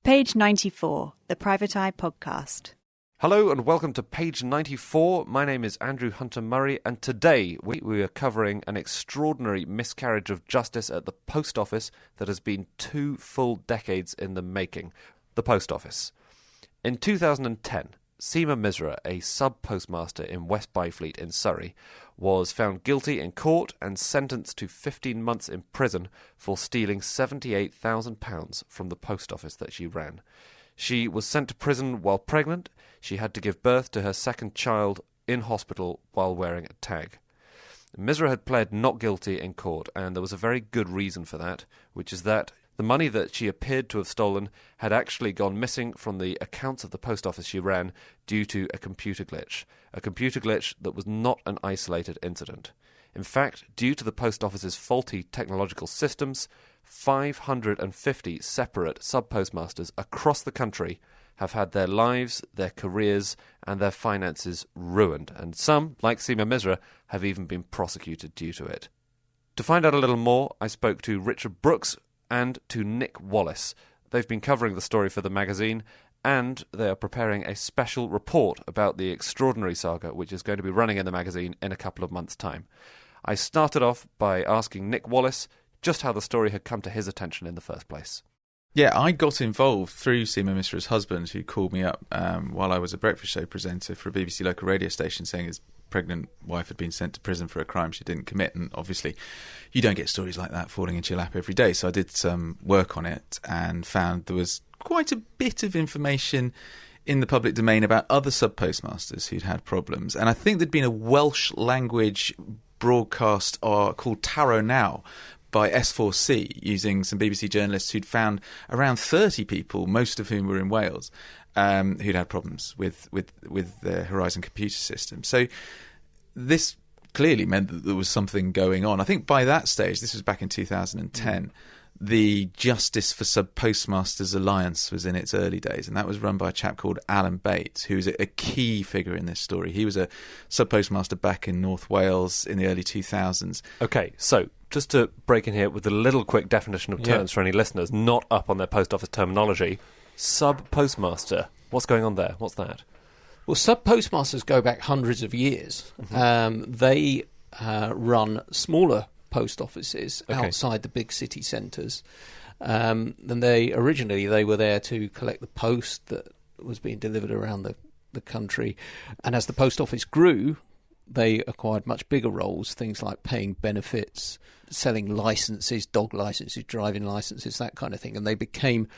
Page 94, the Private Eye Podcast. Hello and welcome to Page 94. My name is Andrew Hunter-Murray, and today we are covering an extraordinary miscarriage of justice at the Post Office that has been 2 full decades in the making. The Post Office. In 2010, Seema Misra, a sub-postmaster in West Byfleet in Surrey, was found guilty in court and sentenced to 15 months in prison for stealing £78,000 from the post office that she ran. She was sent to prison while pregnant. She had to give birth to her second child in hospital while wearing a tag. Misra had pled not guilty in court, and there was a very good reason for that, which is that the money that she appeared to have stolen had actually gone missing from the accounts of the post office she ran due to a computer glitch that was not an isolated incident. In fact, due to the post office's faulty technological systems, 550 separate sub-postmasters across the country have had their lives, their careers, and their finances ruined, and some, like Seema Misra, have even been prosecuted due to it. To find out a little more, I spoke to Richard Brooks and to Nick Wallis. They've been covering the story for the magazine, and they are preparing a special report about the extraordinary saga, which is going to be running in the magazine in a couple of months' time. I started off by asking Nick Wallis just how the story had come to his attention in the first place. Yeah, I got involved through Seema Misra's husband, who called me up while I was a breakfast show presenter for a BBC local radio station, saying his pregnant wife had been sent to prison for a crime she didn't commit. And obviously you don't get stories like that falling into your lap every day. So I did some work on it and found there was quite a bit of information in the public domain about other sub-postmasters who'd had problems. And I think there'd been a Welsh language broadcast called Taro Now by S4C, using some BBC journalists who'd found around 30 people, most of whom were in Wales, who'd had problems with the Horizon computer system. So this clearly meant that there was something going on. I think by that stage, this was back in 2010, the Justice for Sub-Postmasters Alliance was in its early days, and that was run by a chap called Alan Bates, who's a key figure in this story. He was a sub-postmaster back in North Wales in the early 2000s. Okay, so just to break in here with a little quick definition of terms for any listeners not up on their post office terminology. Sub-postmaster, what's going on there? What's that? Well, sub-postmasters go back hundreds of years. They run smaller post offices outside the big city centres. And they were there to collect the post that was being delivered around the country. And as the post office grew, they acquired much bigger roles, things like paying benefits, selling licences, dog licences, driving licences, that kind of thing. And they became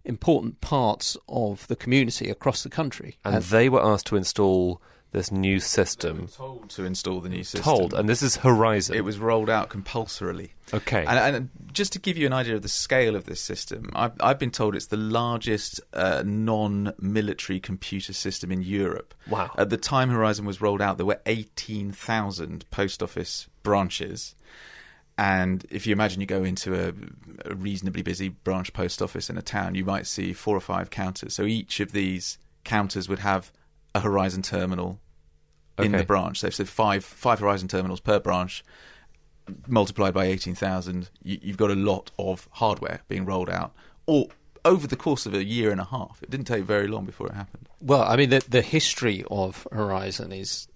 important parts of the community across the country. And they were asked to install this new system. They were told to install the new system. And this is Horizon. It was rolled out compulsorily. Okay. And just to give you an idea of the scale of this system, I've been told it's the largest non-military computer system in Europe. Wow. At the time Horizon was rolled out, there were 18,000 post office branches. And if you imagine you go into a reasonably busy branch post office in a town, you might see 4 or 5 counters. So each of these counters would have a Horizon terminal in the branch. So 5 Horizon terminals per branch, multiplied by 18,000, you've got a lot of hardware being rolled out, or over the course of a year and a half. It didn't take very long before it happened. Well, I mean, the history of Horizon is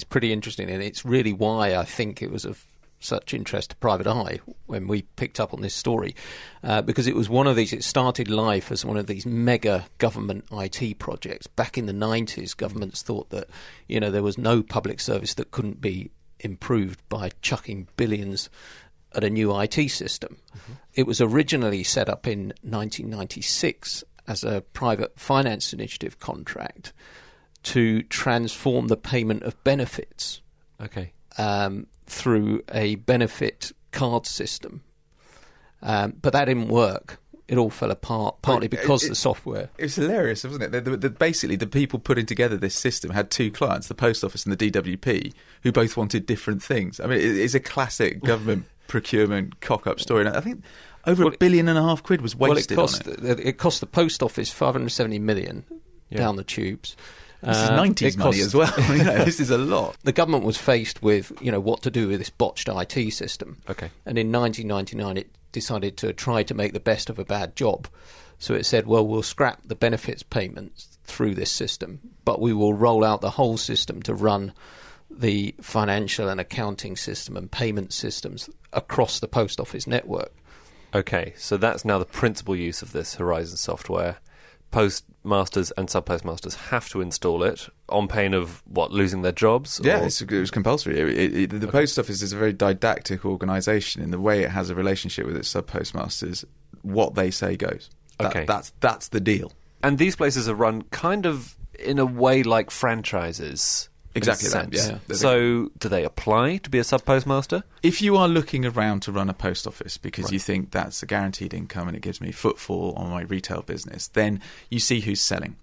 pretty interesting, and it's really why I think it was of such interest to Private Eye when we picked up on this story, because it was one of these, it started life as one of these mega government IT projects. Back in the 90s, governments thought that, there was no public service that couldn't be improved by chucking billions at a new IT system. It was originally set up in 1996 as a private finance initiative contract to transform the payment of benefits. Through a benefit card system. But that didn't work. It all fell apart, partly because of the software. It was hilarious, wasn't it? Basically, the people putting together this system had 2 clients, the Post Office and the DWP, who both wanted different things. I mean, it's a classic government procurement cock-up story. And I think over £1.5 billion was wasted on it. It cost the Post Office $570 million down the tubes. This is 90s money as well. This is a lot. The government was faced with, what to do with this botched IT system. Okay. And in 1999, it decided to try to make the best of a bad job. So it said, well, we'll scrap the benefits payments through this system, but we will roll out the whole system to run the financial and accounting system and payment systems across the post office network. Okay, so that's now the principal use of this Horizon software. Postmasters and sub-postmasters have to install it on pain of, losing their jobs? Yeah, it was compulsory. The post office is a very didactic organisation in the way it has a relationship with its sub-postmasters. What they say goes. Okay. That's the deal. And these places are run kind of in a way like franchises. Exactly that, yeah. So do they apply to be a sub-postmaster? If you are looking around to run a post office because you think that's a guaranteed income and it gives me footfall on my retail business, then you see who's selling.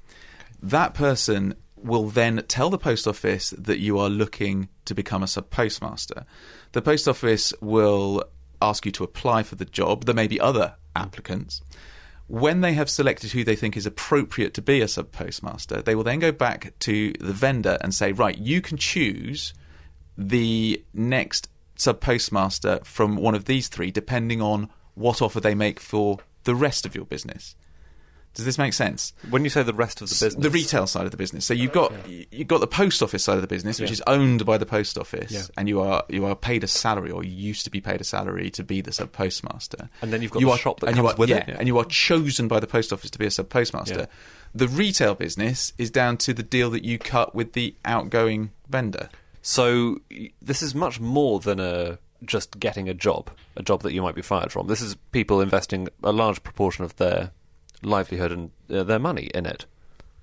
That person will then tell the post office that you are looking to become a sub-postmaster. The post office will ask you to apply for the job. There may be other applicants. When they have selected who they think is appropriate to be a sub-postmaster, they will then go back to the vendor and say, right, you can choose the next sub-postmaster from one of these three, depending on what offer they make for the rest of your business. Does this make sense? When you say the rest of the business? The retail side of the business. So you've got the post office side of the business, which is owned by the post office, and you are paid a salary, or you used to be paid a salary to be the sub-postmaster. And then you've got the shop that comes with it. And you are chosen by the post office to be a sub-postmaster. Yeah. The retail business is down to the deal that you cut with the outgoing vendor. So this is much more than just getting a job that you might be fired from. This is people investing a large proportion of their livelihood and their money in it.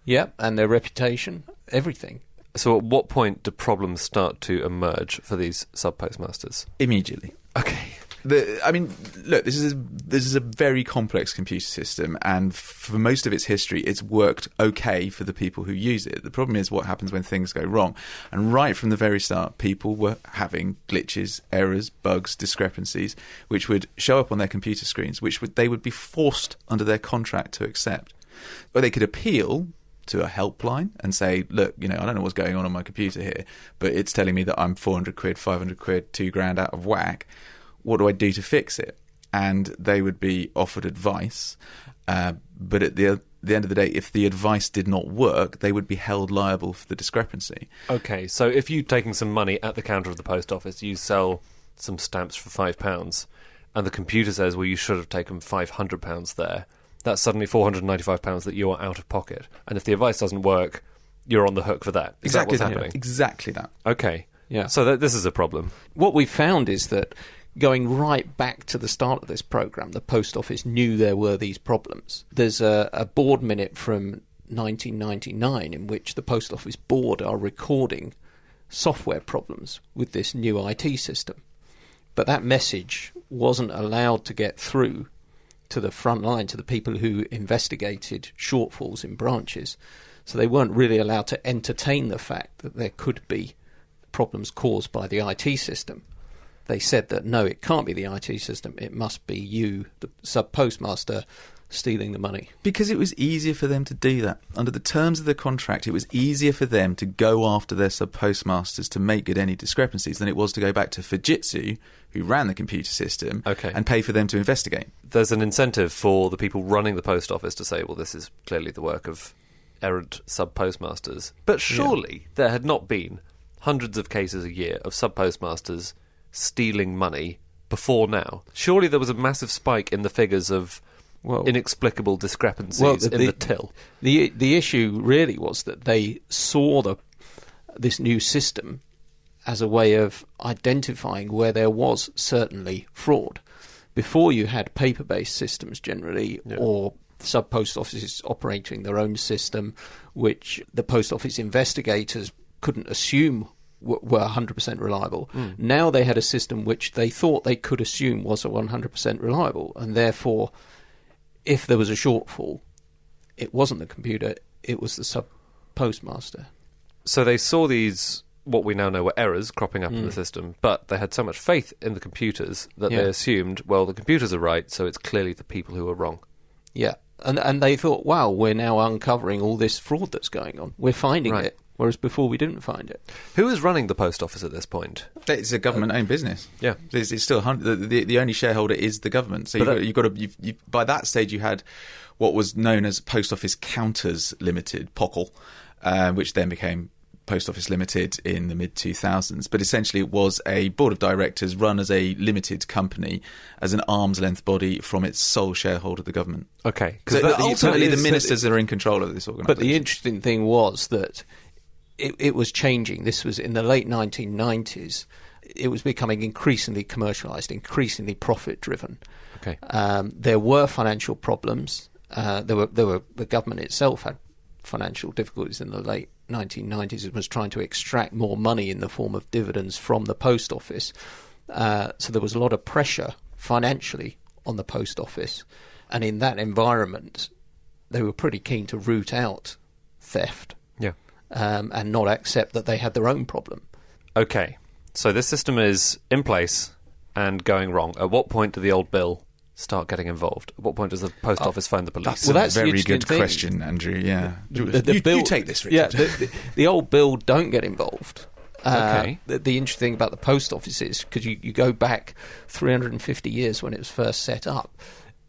Yep, and their reputation, everything. So at what point do problems start to emerge for these sub-postmasters? Immediately. Okay. Look, this is a very complex computer system, and for most of its history, it's worked okay for the people who use it. The problem is what happens when things go wrong. And right from the very start, people were having glitches, errors, bugs, discrepancies, which would show up on their computer screens, they would be forced under their contract to accept. Or they could appeal to a helpline and say, look, I don't know what's going on my computer here, but it's telling me that I'm 400 quid, 500 quid, $2,000 out of whack. What do I do to fix it? And they would be offered advice. But at the end of the day, if the advice did not work, they would be held liable for the discrepancy. Okay, so if you're taking some money at the counter of the post office, you sell some stamps for £5, and the computer says, well, you should have taken £500 there, that's suddenly £495 that you are out of pocket. And if the advice doesn't work, you're on the hook for that. Is that what's happening? Exactly that. Okay. Yeah. So this is a problem. What we found is that going right back to the start of this programme, the post office knew there were these problems. There's a board minute from 1999 in which the post office board are recording software problems with this new IT system. But that message wasn't allowed to get through to the front line, to the people who investigated shortfalls in branches. So they weren't really allowed to entertain the fact that there could be problems caused by the IT system. They said that, no, it can't be the IT system. It must be you, the sub-postmaster, stealing the money. Because it was easier for them to do that. Under the terms of the contract, it was easier for them to go after their sub-postmasters to make good any discrepancies than it was to go back to Fujitsu, who ran the computer system, and pay for them to investigate. There's an incentive for the people running the post office to say, well, this is clearly the work of errant sub-postmasters. But surely there had not been hundreds of cases a year of sub-postmasters stealing money before now. Surely there was a massive spike in the figures of inexplicable discrepancies in the till. The issue really was that they saw this new system as a way of identifying where there was certainly fraud. Before, you had paper-based systems generally, or sub-post offices operating their own system, which the post office investigators couldn't assume were 100% reliable. Now they had a system which they thought they could assume was 100% reliable, and therefore, if there was a shortfall, it wasn't the computer, it was the sub-postmaster. So they saw these, what we now know were errors, cropping up in the system, but they had so much faith in the computers that they assumed, well, the computers are right, so it's clearly the people who are wrong. Yeah, and they thought, wow, we're now uncovering all this fraud that's going on. We're finding it. whereas before we didn't find it. Who is running the post office at this point? It's a government-owned business. Yeah, it's still the only shareholder is the government. So by that stage you had what was known as Post Office Counters Limited, Postal, which then became Post Office Limited in the mid-2000s. But essentially it was a board of directors run as a limited company, as an arm's-length body from its sole shareholder, the government. Okay. So ultimately the ministers are in control of this organisation. But the interesting thing was that it was changing. This was in the late 1990s. It was becoming increasingly commercialised, increasingly profit-driven. Okay. There were financial problems. The government itself had financial difficulties in the late 1990s. It was trying to extract more money in the form of dividends from the post office. So there was a lot of pressure financially on the post office. And in that environment, they were pretty keen to root out theft. Yeah. And not accept that they had their own problem. Okay. So this system is in place and going wrong. At what point did the old bill start getting involved? At what point does the post office phone the police? That's a very good question, Andrew. Yeah, you take this, Richard. Yeah, the old bill don't get involved. Okay. The interesting thing about the post office is, because you go back 350 years when it was first set up,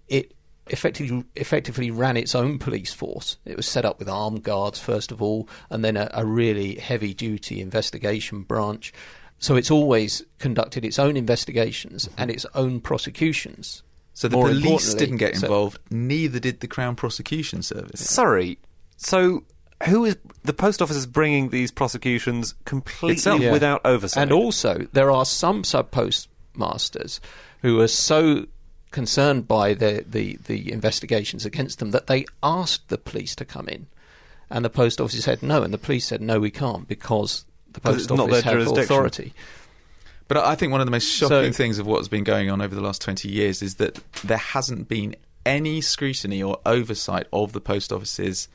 it effectively ran its own police force. It was set up with armed guards first of all, and then a really heavy duty investigation branch. So it's always conducted its own investigations and its own prosecutions. So the police didn't get involved, neither did the Crown Prosecution Service. Sorry, so who is the post office is bringing these prosecutions completely without oversight? And also, there are some sub-postmasters who are so concerned by the investigations against them that they asked the police to come in, and the post office said no, and the police said no, we can't, because the post office has authority. But I think one of the most shocking things of what's been going on over the last 20 years is that there hasn't been any scrutiny or oversight of the post office's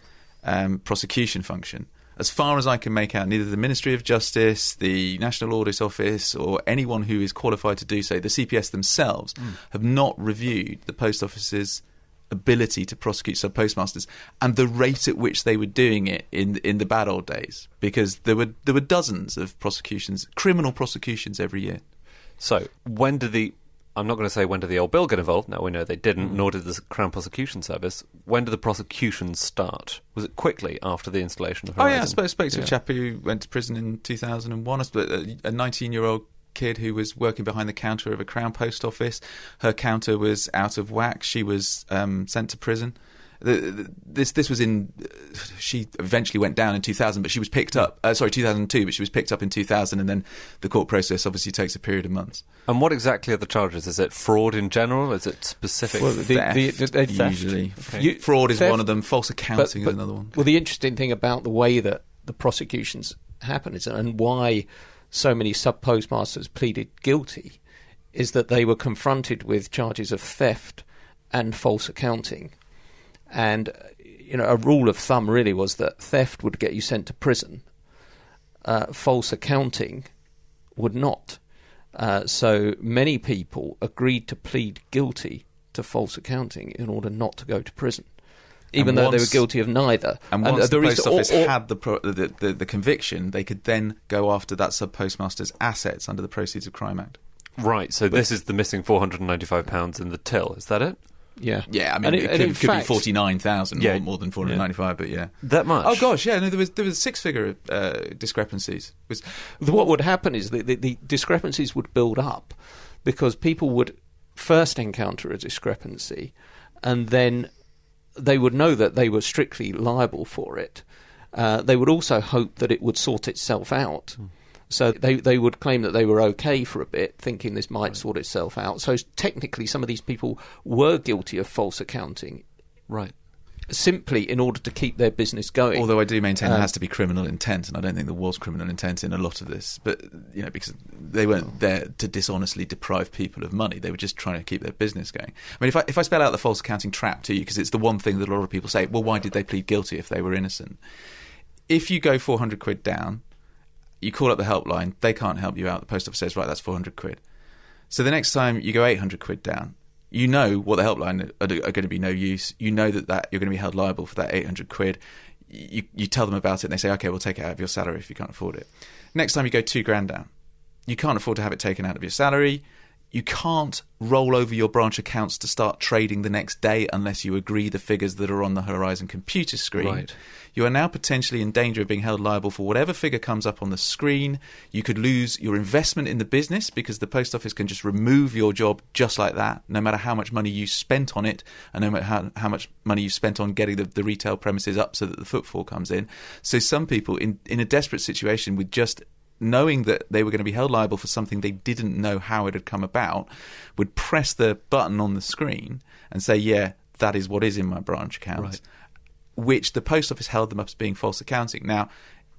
prosecution function. As far as I can make out, neither the Ministry of Justice, the National Audit Office, or anyone who is qualified to do so, the CPS themselves, have not reviewed the post office's ability to prosecute sub-postmasters and the rate at which they were doing it in the bad old days, because there were dozens of prosecutions, criminal prosecutions every year. So I'm not going to say when did the old bill get involved. No, we know they didn't, nor did the Crown Prosecution Service. When did the prosecutions start? Was it quickly after the installation of Horizon? Oh yeah, I spoke to a chap who went to prison in 2001, a 19-year-old kid who was working behind the counter of a Crown Post Office. Her counter was out of whack. She was sent to prison. This was in. She eventually went down in 2000, but she was picked up. 2002, but she was picked up in 2000, and then the court process obviously takes a period of months. And what exactly are the charges? Is it fraud in general? Is it specific? Well, theft, usually. Okay. Fraud is one of them. False accounting is another one. Well, the interesting thing about the way that the prosecutions happen is, and why so many sub-postmasters pleaded guilty, is that they were confronted with charges of theft and false accounting. And, a rule of thumb really was that theft would get you sent to prison. False accounting would not. So many people agreed to plead guilty to false accounting in order not to go to prison, even though they were guilty of neither. And once the post office had the conviction, they could then go after that sub-postmaster's assets under the Proceeds of Crime Act. Right, so this is the missing £495 in the till, is that it? Yeah. Yeah, I mean, it could be 49,000, more than 495, but yeah. That much? Oh, gosh, yeah, no, there was six-figure discrepancies. What would happen is the discrepancies would build up because people would first encounter a discrepancy and then they would know that they were strictly liable for it. They would also hope that it would sort itself out. So they would claim that they were okay for a bit, thinking this might sort itself out. So technically some of these people were guilty of false accounting. Right. Simply in order to keep their business going. Although I do maintain there has to be criminal intent, and I don't think there was criminal intent in a lot of this. But, because they weren't there to dishonestly deprive people of money. They were just trying to keep their business going. I mean, if I spell out the false accounting trap to you, because it's the one thing that a lot of people say, well, why did they plead guilty if they were innocent? If you go 400 quid down, you call up the helpline, they can't help you out. The post office says, right, that's 400 quid. So the next time you go 800 quid down, you know what the helpline are going to be no use. You know that you're going to be held liable for that 800 quid. you tell them about it and they say, okay, we'll take it out of your salary if you can't afford it. Next time you go $2,000 down. You can't afford to have it taken out of your salary. You can't roll over your branch accounts to start trading the next day unless you agree the figures that are on the Horizon computer screen. Right. You are now potentially in danger of being held liable for whatever figure comes up on the screen. You could lose your investment in the business because the post office can just remove your job just like that, no matter how much money you spent on it and no matter how much money you spent on getting the retail premises up so that the footfall comes in. So some people in a desperate situation with just knowing that they were going to be held liable for something they didn't know how it had come about, would press the button on the screen and say, yeah, that is what is in my branch account, right. Which the post office held them up as being false accounting. Now,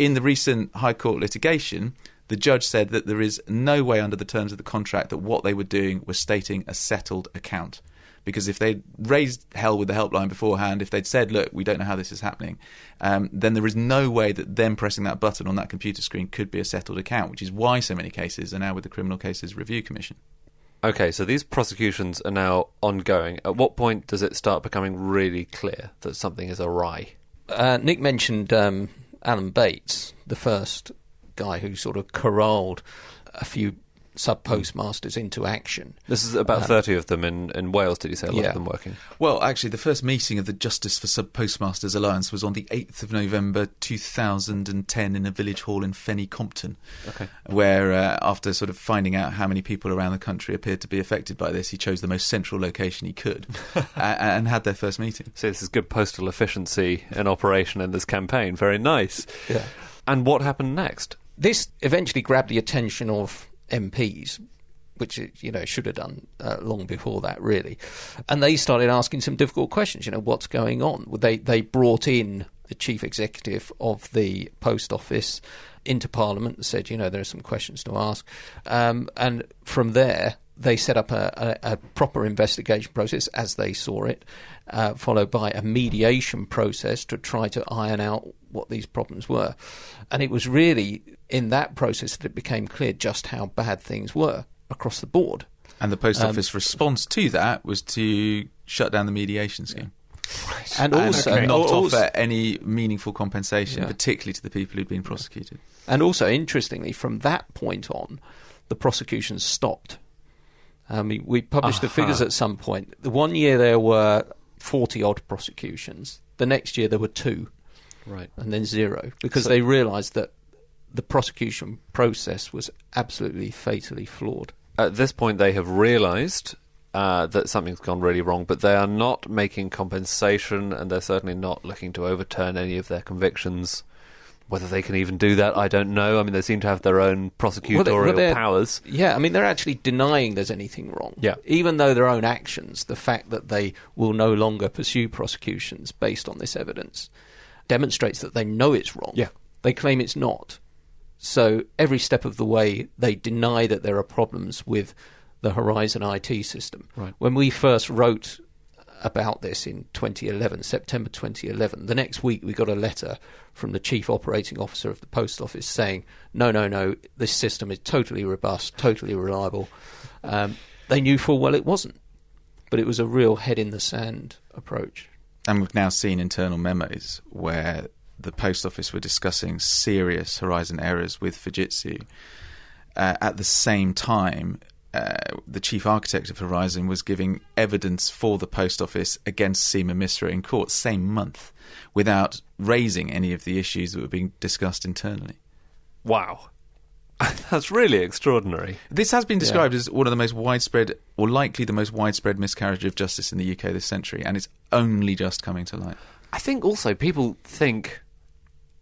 in the recent High Court litigation, the judge said that there is no way under the terms of the contract that what they were doing was stating a settled account. Because if they'd raised hell with the helpline beforehand, if they'd said, look, we don't know how this is happening, then there is no way that them pressing that button on that computer screen could be a settled account, which is why so many cases are now with the Criminal Cases Review Commission. Okay, so these prosecutions are now ongoing. At what point does it start becoming really clear that something is awry? Nick mentioned Alan Bates, the first guy who sort of corralled a few sub-postmasters into action. This is about 30 of them in Wales, did you say? A lot of them working? Well, actually, the first meeting of the Justice for Sub-Postmasters Alliance was on the 8th of November 2010 in a village hall in Fenny Compton, where after sort of finding out how many people around the country appeared to be affected by this, he chose the most central location he could and had their first meeting. So this is good postal efficiency in operation in this campaign. Very nice. Yeah. And what happened next? This eventually grabbed the attention of MPs, which it should have done long before that, really. And they started asking some difficult questions. What's going on? They brought in the chief executive of the post office into Parliament and said, there are some questions to ask. And from there, they set up a proper investigation process as they saw it, followed by a mediation process to try to iron out what these problems were. And it was really in that process that it became clear just how bad things were across the board. And the post office response to that was to shut down the mediation scheme. Right. And also not offer any meaningful compensation, particularly to the people who'd been prosecuted. And also, interestingly, from that point on, the prosecutions stopped. We published the figures at some point. The one year there were 40-odd prosecutions. The next year there were 2. Right. And then 0. Because they realised that the prosecution process was absolutely fatally flawed. At this point, they have realised that something's gone really wrong, but they are not making compensation, and they're certainly not looking to overturn any of their convictions. Whether they can even do that, I don't know. I mean, they seem to have their own prosecutorial powers. Yeah, I mean, they're actually denying there's anything wrong. Yeah. Even though their own actions, the fact that they will no longer pursue prosecutions based on this evidence, demonstrates that they know it's wrong. Yeah. They claim it's not. So every step of the way, they deny that there are problems with the Horizon IT system. Right. When we first wrote about this in 2011, September 2011, the next week we got a letter from the Chief Operating Officer of the Post Office saying, no, this system is totally robust, totally reliable. They knew full well it wasn't, but it was a real head-in-the-sand approach. And we've now seen internal memos where the Post Office were discussing serious Horizon errors with Fujitsu. At the same time, the chief architect of Horizon was giving evidence for the Post Office against Seema Misra in court same month without raising any of the issues that were being discussed internally. Wow. That's really extraordinary. This has been described as one of the most widespread, or likely the most widespread miscarriage of justice in the UK this century, and it's only just coming to light. I think also people think,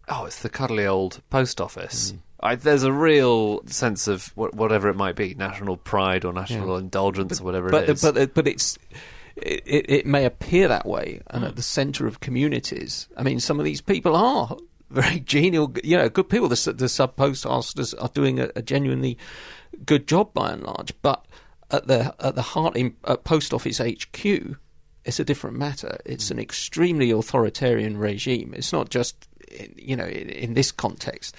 it's the cuddly old post office. There's a real sense of whatever it might be, national pride or national indulgence or whatever it is. But it may appear that way, and at the centre of communities. I mean, some of these people are very genial, good people. The sub-postmasters are doing a genuinely good job by and large. But at the heart, at Post Office HQ, it's a different matter. It's an extremely authoritarian regime. It's not just in this context.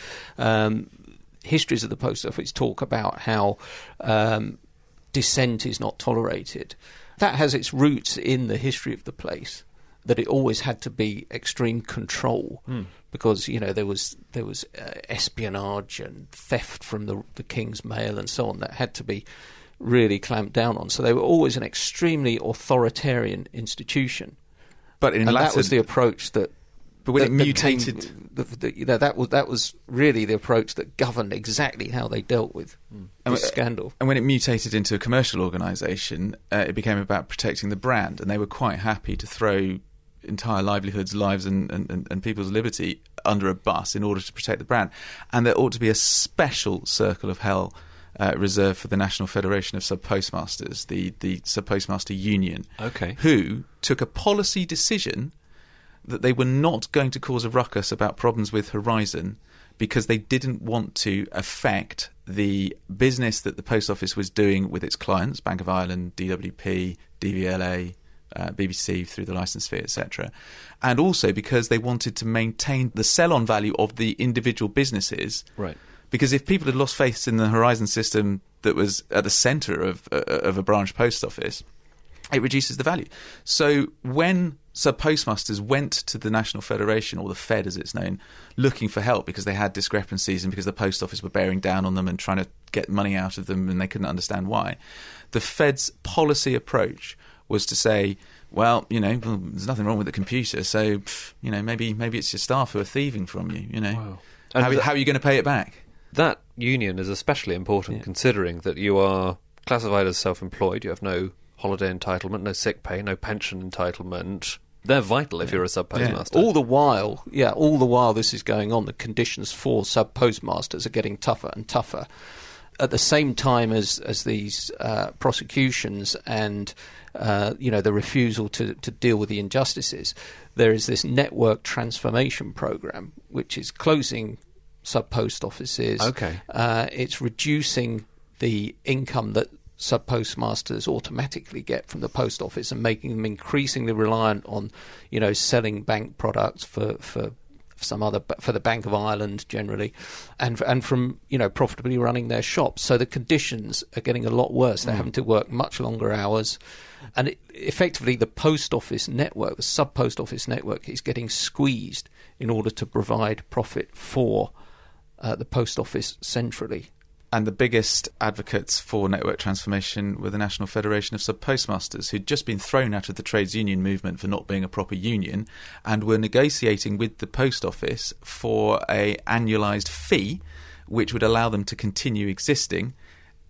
Histories of the Post Office talk about how dissent is not tolerated. That has its roots in the history of the place. that it always had to be extreme control because there was espionage and theft from the King's Mail and so on that had to be really clamped down on. So they were always an extremely authoritarian institution. But that was the approach that. But when it mutated, that was really the approach that governed exactly how they dealt with this scandal. And when it mutated into a commercial organisation, it became about protecting the brand, and they were quite happy to throw entire livelihoods, lives, and people's liberty under a bus in order to protect the brand. And there ought to be a special circle of hell reserved for the National Federation of Sub-Postmasters, the Sub-Postmaster Union, who took a policy decision that they were not going to cause a ruckus about problems with Horizon because they didn't want to affect the business that the Post Office was doing with its clients, Bank of Ireland, DWP, DVLA, BBC through the licence fee, etc. And also because they wanted to maintain the sell-on value of the individual businesses. Right. Because if people had lost faith in the Horizon system that was at the centre of a branch post office, it reduces the value. So when sub-postmasters went to the National Federation, or the Fed as it's known, looking for help because they had discrepancies and because the Post Office were bearing down on them and trying to get money out of them and they couldn't understand why, the Fed's policy approach was to say, well, there's nothing wrong with the computer, so maybe it's your staff who are thieving from you. Wow. How are you going to pay it back? That union is especially important considering that you are classified as self-employed, you have no holiday entitlement, no sick pay, no pension entitlement. They're vital if you're a sub-postmaster. All the while this is going on, the conditions for sub-postmasters are getting tougher and tougher. At the same time as these prosecutions and the refusal to deal with the injustices, there is this network transformation program which is closing sub-post offices. It's reducing the income that sub-postmasters automatically get from the post office and making them increasingly reliant on, selling bank products for the Bank of Ireland generally, and from profitably running their shops. So the conditions are getting a lot worse. They're having to work much longer hours, and effectively the post office network, the sub-post office network, is getting squeezed in order to provide profit for the post office centrally. And the biggest advocates for network transformation were the National Federation of Sub-Postmasters, who'd just been thrown out of the trades union movement for not being a proper union and were negotiating with the Post Office for an annualised fee which would allow them to continue existing.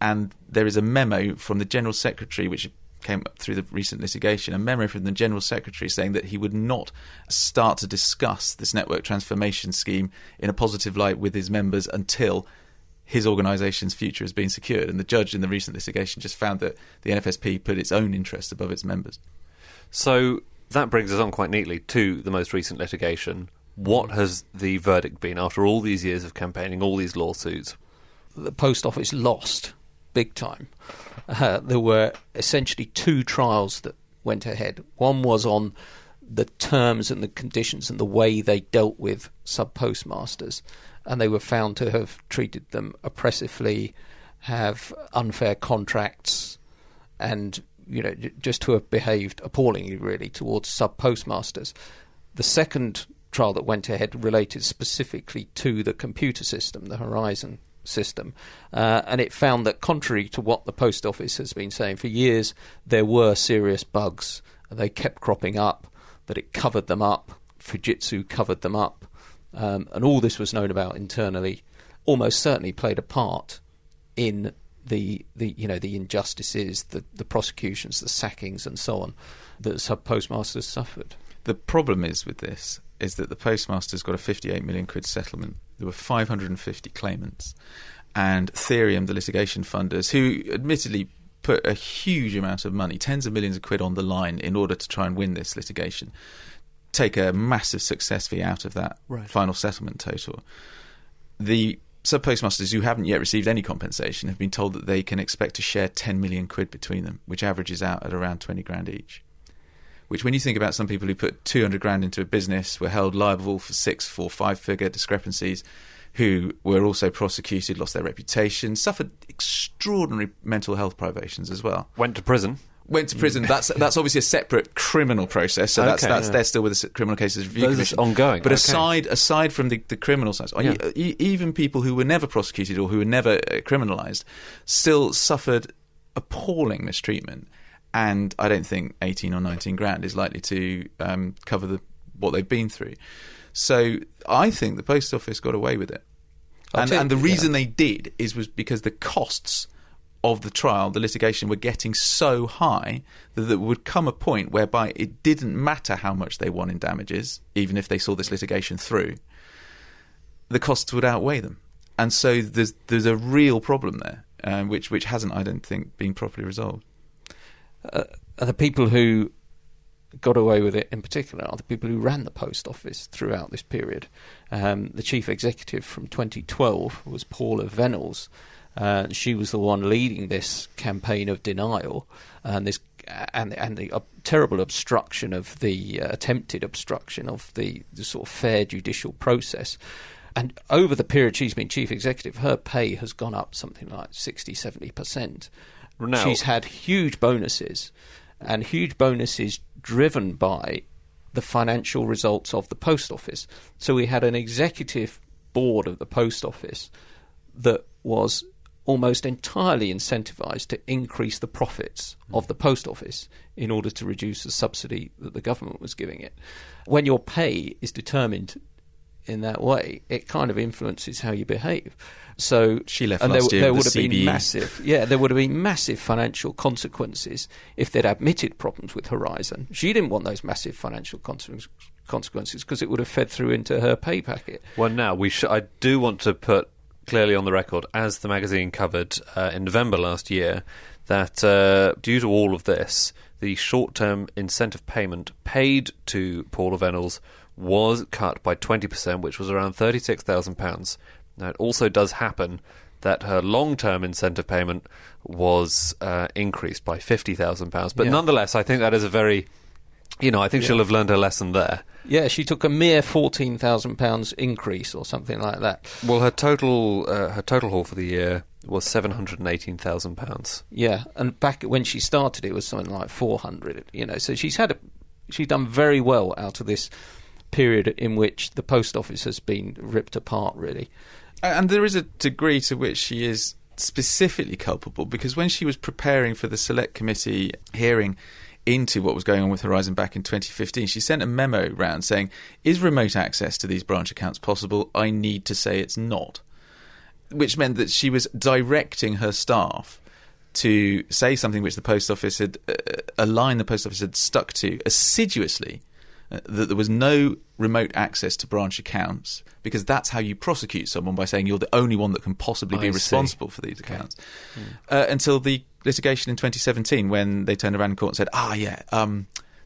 And there is a memo from the General Secretary, which came up through the recent litigation, a memo from the General Secretary saying that he would not start to discuss this network transformation scheme in a positive light with his members until his organisation's future has been secured. And the judge in the recent litigation just found that the NFSP put its own interests above its members. So that brings us on quite neatly to the most recent litigation. What has the verdict been after all these years of campaigning, all these lawsuits? The Post Office lost big time. There were essentially two trials that went ahead. One was on the terms and the conditions and the way they dealt with sub-postmasters, and they were found to have treated them oppressively, have unfair contracts, and just to have behaved appallingly, really, towards sub-postmasters. The second trial that went ahead related specifically to the computer system, the Horizon system, and it found that, contrary to what the Post Office has been saying for years, there were serious bugs. They kept cropping up, that it covered them up, Fujitsu covered them up, and all this was known about internally, almost certainly played a part in the injustices, the prosecutions, the sackings and so on that sub-postmasters suffered. The problem with this is that the postmasters got a 58 million quid settlement. There were 550 claimants, and Therium, the litigation funders, who admittedly put a huge amount of money, tens of millions of quid, on the line in order to try and win this litigation, take a massive success fee out of that final settlement total. The sub-postmasters who haven't yet received any compensation have been told that they can expect to share 10 million quid between them, which averages out at around 20 grand each. Which, when you think about some people who put 200 grand into a business, were held liable for 6, 4, 5-figure discrepancies, who were also prosecuted, lost their reputation, suffered extraordinary mental health privations as well. Went to prison. went to prison. That's obviously a separate criminal process. So they're still with the Criminal Cases Review Commission. Ongoing. But aside from the criminal side, even people who were never prosecuted or who were never criminalised still suffered appalling mistreatment. And I don't think 18 or 19 grand is likely to cover what they've been through. So I think the Post Office got away with it. And the reason they did was because the costs of the trial, the litigation, were getting so high that there would come a point whereby it didn't matter how much they won in damages, even if they saw this litigation through. The costs would outweigh them. And so there's a real problem there, which hasn't, I don't think, been properly resolved. The people who got away with it in particular are the people who ran the Post Office throughout this period. The chief executive from 2012 was Paula Venables. She was the one leading this campaign of denial and the terrible obstruction of the attempted obstruction of the sort of fair judicial process. And over the period she's been chief executive, her pay has gone up something like 60-70%. Now, she's had huge bonuses, and huge bonuses driven by the financial results of the Post Office. So we had an executive board of the Post Office that was almost entirely incentivised to increase the profits of the Post Office in order to reduce the subsidy that the government was giving it. When your pay is determined in that way, it kind of influences how you behave. So she left last year. There would have been massive financial consequences if they'd admitted problems with Horizon. She didn't want those massive financial consequences because it would have fed through into her pay packet. Well, now I do want to put clearly on the record, as the magazine covered in November last year, that due to all of this, the short-term incentive payment paid to Paula Venables was cut by 20%, which was around £36,000. Now, it also does happen that her long-term incentive payment was increased by £50,000. But nonetheless, I think that is a very... I think she'll have learned her lesson there. Yeah, she took a mere £14,000 increase or something like that. Well, her total haul for the year was £718,000. Yeah, and back when she started, it was something like 400. So she's done very well out of this period in which the Post Office has been ripped apart, really. And there is a degree to which she is specifically culpable, because when she was preparing for the Select Committee hearing into what was going on with Horizon back in 2015, she sent a memo round saying, is remote access to these branch accounts possible? I need to say it's not. Which meant that she was directing her staff to say something which the Post Office had, a line the Post Office had stuck to assiduously, that there was no remote access to branch accounts, because that's how you prosecute someone, by saying you're the only one that can possibly be responsible for these accounts. Until the litigation in 2017, when they turned around in court and said,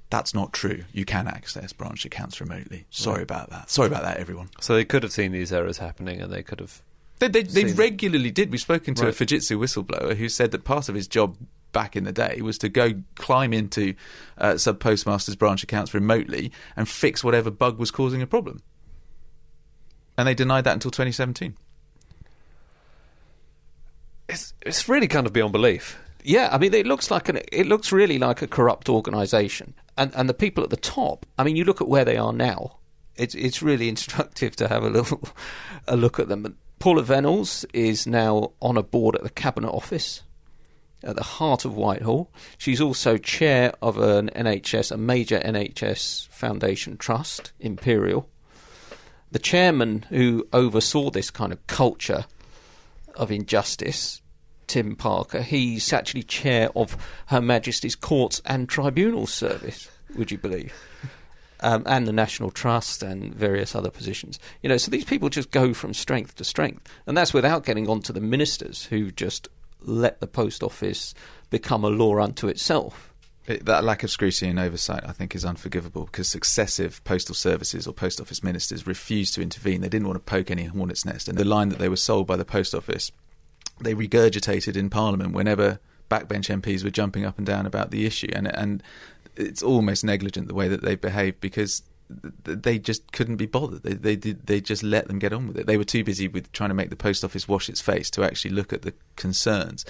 that's not true. You can access branch accounts remotely. Sorry about that. Sorry about that, everyone. So they could have seen these errors happening, and they could have... They regularly did. We've spoken to a Fujitsu whistleblower who said that part of his job back in the day was to go climb into sub-postmasters' branch accounts remotely and fix whatever bug was causing a problem. And they denied that until 2017. It's really kind of beyond belief. Yeah, I mean, it looks really like a corrupt organisation, and the people at the top. I mean, you look at where they are now. It's really instructive to have a look at them. Paula Venables is now on a board at the Cabinet Office at the heart of Whitehall. She's also chair of a major NHS Foundation Trust, Imperial. The chairman who oversaw this kind of culture of injustice, Tim Parker, he's actually chair of Her Majesty's Courts and Tribunals Service, would you believe? And the National Trust and various other positions. So these people just go from strength to strength. And that's without getting onto the ministers who just let the Post Office become a law unto itself. That lack of scrutiny and oversight, I think, is unforgivable, because successive postal services or Post Office ministers refused to intervene. They didn't want to poke any hornet's nest. And the line that they were sold by the Post Office, they regurgitated in Parliament whenever backbench MPs were jumping up and down about the issue. And it's almost negligent the way that they behaved, because they just couldn't be bothered. They just let them get on with it. They were too busy with trying to make the Post Office wash its face to actually look at the concerns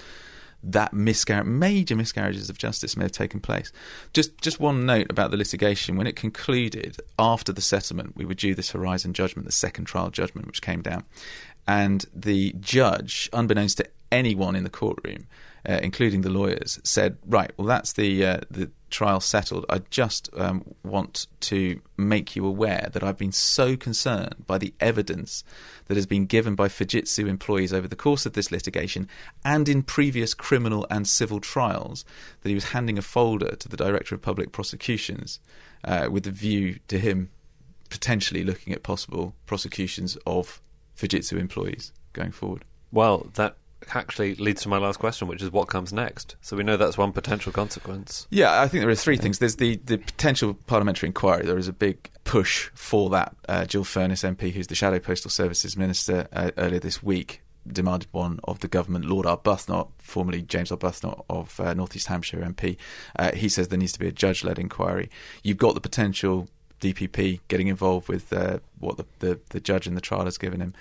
that major miscarriages of justice may have taken place. Just one note about the litigation. When it concluded, after the settlement, we were due this Horizon judgment, the second trial judgment, which came down. And the judge, unbeknownst to anyone in the courtroom, including the lawyers, said, right, well, that's the trial settled. I just want to make you aware that I've been so concerned by the evidence that has been given by Fujitsu employees over the course of this litigation and in previous criminal and civil trials that he was handing a folder to the Director of Public Prosecutions with a view to him potentially looking at possible prosecutions of Fujitsu employees going forward. Well, that actually leads to my last question, which is what comes next. So we know that's one potential consequence. Yeah, I think there are three things. There's the potential parliamentary inquiry. There is a big push for that. Jill Furness MP, who's the Shadow Postal Services Minister, earlier this week demanded one of the government. Lord Arbuthnot, formerly James Arbuthnot of North East Hampshire MP, he says there needs to be a judge-led inquiry. You've got the potential DPP getting involved with what the judge in the trial has given him.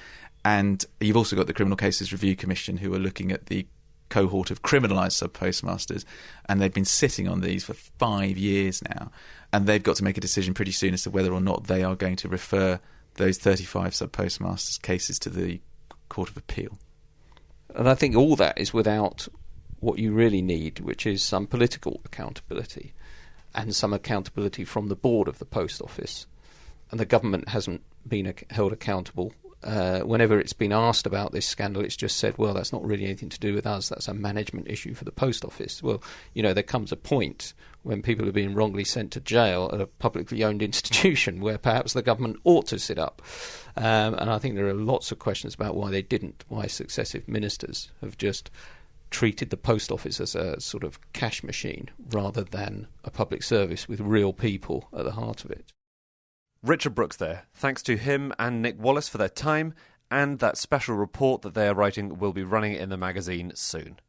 And you've also got the Criminal Cases Review Commission, who are looking at the cohort of criminalised sub-postmasters, and they've been sitting on these for 5 years now, and they've got to make a decision pretty soon as to whether or not they are going to refer those 35 sub-postmasters' cases to the Court of Appeal. And I think all that is without what you really need, which is some political accountability and some accountability from the board of the Post Office. And the government hasn't been held accountable. Whenever it's been asked about this scandal, it's just said, well, that's not really anything to do with us. That's a management issue for the Post Office. Well, there comes a point when people are being wrongly sent to jail at a publicly owned institution where perhaps the government ought to sit up. And I think there are lots of questions about why they didn't, why successive ministers have just treated the Post Office as a sort of cash machine rather than a public service with real people at the heart of it. Richard Brooks there. Thanks to him and Nick Wallis for their time, and that special report that they are writing will be running in the magazine soon.